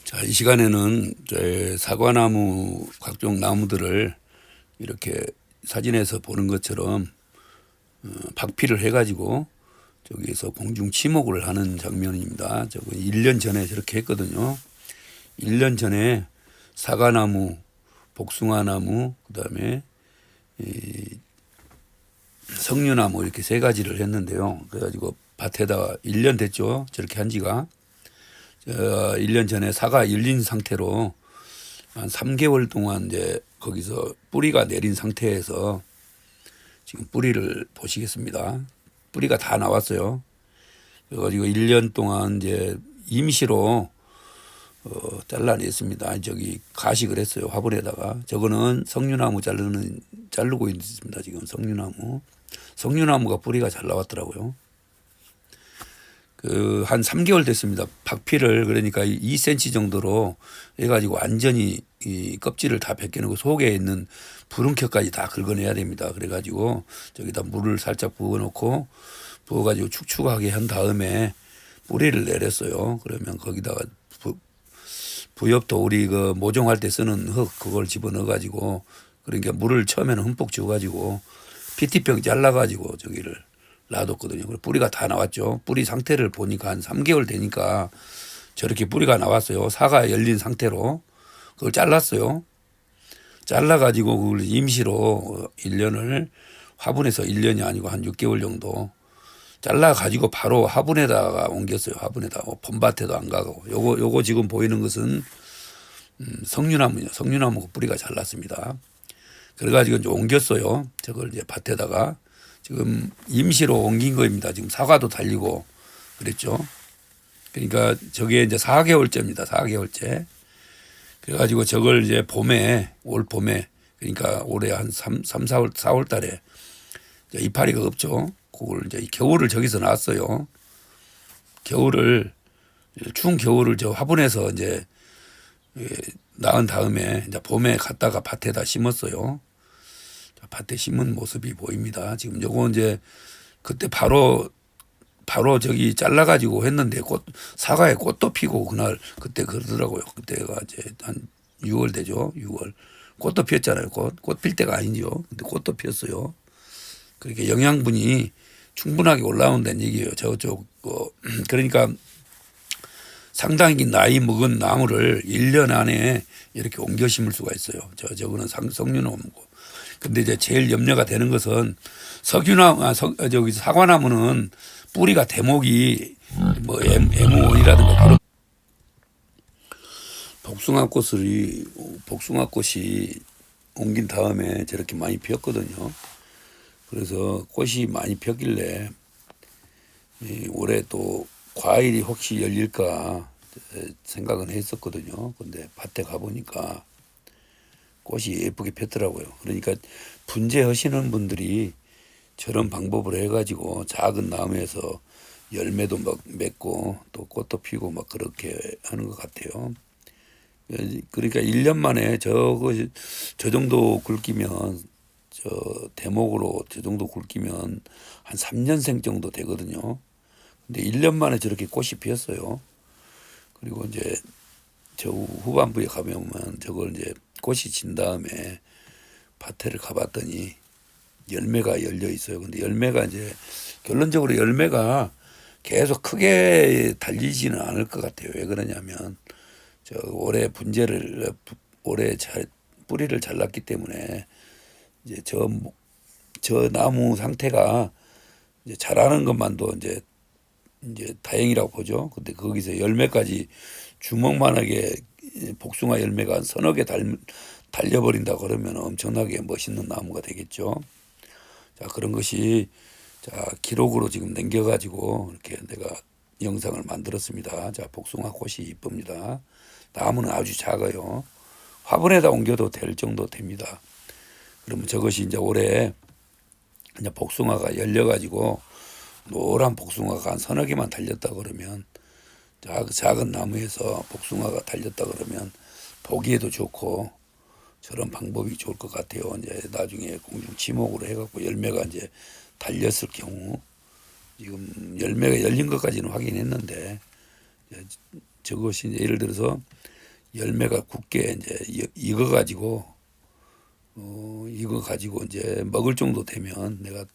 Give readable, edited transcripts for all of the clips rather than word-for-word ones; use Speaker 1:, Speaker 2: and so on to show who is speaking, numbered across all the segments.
Speaker 1: 자, 이 시간에는 사과나무 각종 나무들을 이렇게 사진에서 보는 것처럼 박피를 해가지고 저기에서 공중 치목을 하는 장면입니다. 저거 1년 전에 저렇게 했거든요. 1년 전에 사과나무, 복숭아나무, 그다음에 이 석류나무 이렇게 세 가지를 했는데요. 그래가지고 밭에다가 1년 됐죠. 저렇게 한 지가. 1년 전에 사과 열린 상태로 한 3개월 동안 이제 거기서 뿌리가 내린 상태에서 지금 뿌리를 보시겠습니다. 뿌리가 다 나왔어요. 그래가지고 1년 동안 이제 임시로 잘라냈습니다. 저기 가식을 했어요. 화분에다가. 저거는 석류나무 자르고 있습니다. 지금 석류나무. 석류나무가 뿌리가 잘 나왔더라고요. 한 3개월 됐습니다. 박피를 그러니까 2cm 정도로 해가지고 완전히 이 껍질을 다 벗겨내고 속에 있는 부른켜까지 다 긁어내야 됩니다. 그래가지고 저기다 물을 살짝 부어놓고 부어가지고 축축하게 한 다음에 뿌리를 내렸어요. 그러면 거기다가 부엽도 우리 그 모종할 때 쓰는 흙 그걸 집어넣어가지고 그러니까 물을 처음에는 흠뻑 주어가지고 PT병 잘라가지고 저기를 놔뒀거든요. 뿌리가 다 나왔죠. 뿌리 상태를 보니까 한 3개월 되니까 저렇게 뿌리가 나왔어요. 사과 열린 상태로 그걸 잘랐어요. 잘라가지고 그걸 임시로 1년을 화분에서 1년이 아니고 한 6개월 정도 잘라가지고 바로 화분에다가 옮겼어요. 화분에다가 봄밭에도 안 가고 요거 지금 보이는 것은 석류나무요. 석류나무 뿌리가 잘났습니다. 그래가지고 이제 옮겼어요. 저걸 이제 밭에다가 지금 임시로 옮긴 거입니다. 지금 사과도 달리고 그랬죠. 그러니까 저게 이제 4개월째입니다. 4개월째. 그래가지고 저걸 이제 올 봄에 그러니까 올해 한 4월 달에 이파리가 없죠. 그걸 이제 겨울을 저기서 낳았어요. 추운 겨울을 저 화분에서 이제 낳은 다음에 이제 봄에 갔다가 밭에다 심었어요. 밭에 심은 모습이 보입니다. 지금 요거 이제 그때 바로 저기 잘라가지고 했는데 사과에 꽃도 피고 그때 그러더라고요. 그때가 이제 한 6월 되죠. 6월. 꽃도 피었잖아요. 꽃 필 때가 아니죠. 근데 꽃도 피었어요. 그렇게 영양분이 충분하게 올라온다는 얘기예요. 그러니까 상당히 나이 먹은 나무를 1년 안에 이렇게 옮겨 심을 수가 있어요. 저거는 석류나무고. 근데 이제 제일 염려가 되는 것은 사과나무는 뿌리가 대목이 뭐 M1이라든가 그런 복숭아꽃이 옮긴 다음에 저렇게 많이 피었거든요. 그래서 꽃이 많이 폈길래 올해 또 과일이 혹시 열릴까 생각은 했었거든요. 근데 밭에 가보니까 꽃이 예쁘게 폈더라고요. 그러니까 분재하시는 분들이 저런 방법을 해가지고 작은 나무에서 열매도 막 맺고 또 꽃도 피고 막 그렇게 하는 것 같아요. 그러니까 1년 만에 저 정도 굵기면 대목으로 저 정도 굵기면 한 3년생 정도 되거든요. 근데 1년 만에 저렇게 꽃이 피었어요. 그리고 이제 저 후반부에 가면 저걸 이제 꽃이 진 다음에 밭에를 가봤더니 열매가 열려 있어요. 근데 열매가 이제 결론적으로 열매가 계속 크게 달리지는 않을 것 같아요. 왜 그러냐면 올해 뿌리를 잘랐기 때문에 이제 저 나무 상태가 이제 자라는 것만도 이제 다행이라고 보죠. 근데 거기서 열매까지 주먹만하게 복숭아 열매가 한 서너 개 달려버린다 그러면 엄청나게 멋있는 나무가 되겠죠. 자, 그런 것이 기록으로 지금 남겨가지고 이렇게 내가 영상을 만들었습니다. 자, 복숭아 꽃이 이쁩니다. 나무는 아주 작아요. 화분에다 옮겨도 될 정도 됩니다. 그러면 저것이 이제 올해 이제 복숭아가 열려가지고 노란 복숭아가 한 서너 개만 달렸다 그러면 작은 나무에서 복숭아가 달렸다 그러면 보기에도 좋고 저런 방법이 좋을 것 같아요. 이제 나중에 공중 지목으로 해갖고 열매가 이제 달렸을 경우 지금 열매가 열린 것까지는 확인했는데 저것이 예를 들어서 열매가 굳게 이제 익어가지고 이거 가지고 이제 먹을 정도 되면 내가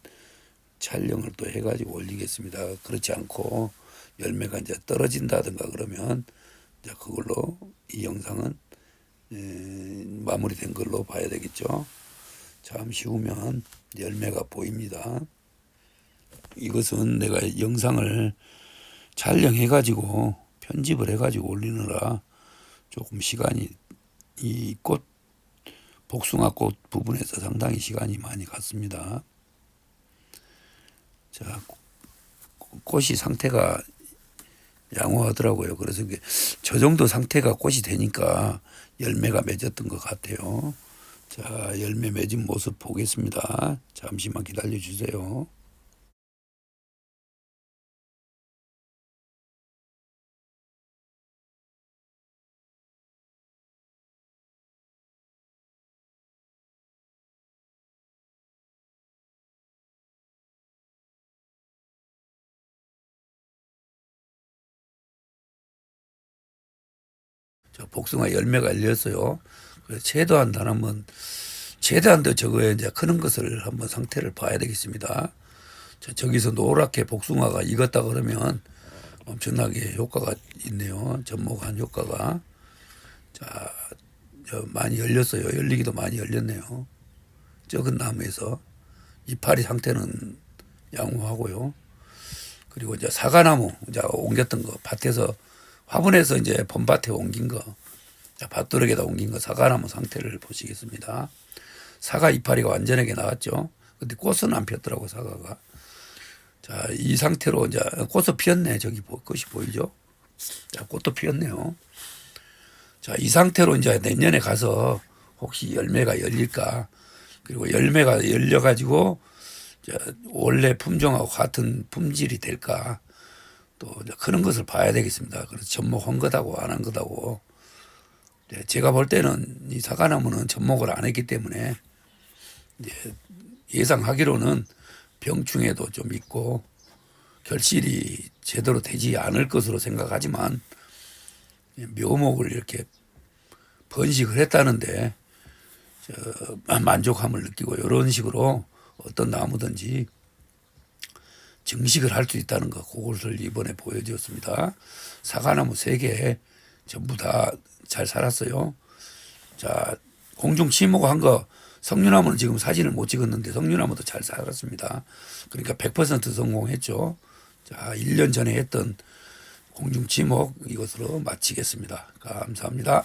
Speaker 1: 촬영을 또 해가지고 올리겠습니다. 그렇지 않고 열매가 이제 떨어진다든가 그러면 이제 그걸로 이 영상은 마무리된 걸로 봐야 되겠죠. 잠시 후면 열매가 보입니다. 이것은 내가 영상을 촬영해가지고 편집을 해가지고 올리느라 조금 시간이 이 복숭아꽃 부분에서 상당히 시간이 많이 갔습니다. 자, 꽃이 상태가 양호하더라고요. 그래서 저 정도 상태가 꽃이 되니까 열매가 맺었던 것 같아요. 자, 열매 맺은 모습 보겠습니다. 잠시만 기다려 주세요. 자, 복숭아 열매가 열렸어요. 그래서 최대한 한번 최대한도 저거에 이제 크는 것을 한번 상태를 봐야 되겠습니다. 자, 저기서 노랗게 복숭아가 익었다 그러면 엄청나게 효과가 있네요. 접목한 효과가. 자, 많이 열렸어요. 열리기도 많이 열렸네요. 적은 나무에서 이파리 상태는 양호하고요. 그리고 이제 사과나무 이제 옮겼던 거 밭에서 화분에서 이제 봄밭에 옮긴 거, 밭도락에다 옮긴 거 사과나무 상태를 보시겠습니다. 사과 이파리가 완전하게 나왔죠. 근데 꽃은 안 피었더라고 사과가. 자, 이 상태로 이제 꽃도 피었네. 저기 꽃이 보이죠? 자, 꽃도 피었네요. 자, 이 상태로 이제 내년에 가서 혹시 열매가 열릴까? 그리고 열매가 열려가지고 원래 품종하고 같은 품질이 될까? 또 그런 것을 봐야 되겠습니다. 그래서 접목한 것하고 안 한 것하고. 제가 볼 때는 이 사과나무는 접목을 안 했기 때문에 예상하기로는 병충해도 좀 있고 결실이 제대로 되지 않을 것으로 생각하지만 묘목을 이렇게 번식을 했다는데 만족함을 느끼고 이런 식으로 어떤 나무든지 증식을 할 수 있다는 거, 그것을 이번에 보여주었습니다. 사과나무 3개 전부 다 잘 살았어요. 자, 공중 침묵한 거 석류나무는 지금 사진을 못 찍었는데 석류나무도 잘 살았습니다. 그러니까 100% 성공했죠. 자, 1년 전에 했던 공중 침묵 이것으로 마치겠습니다. 감사합니다.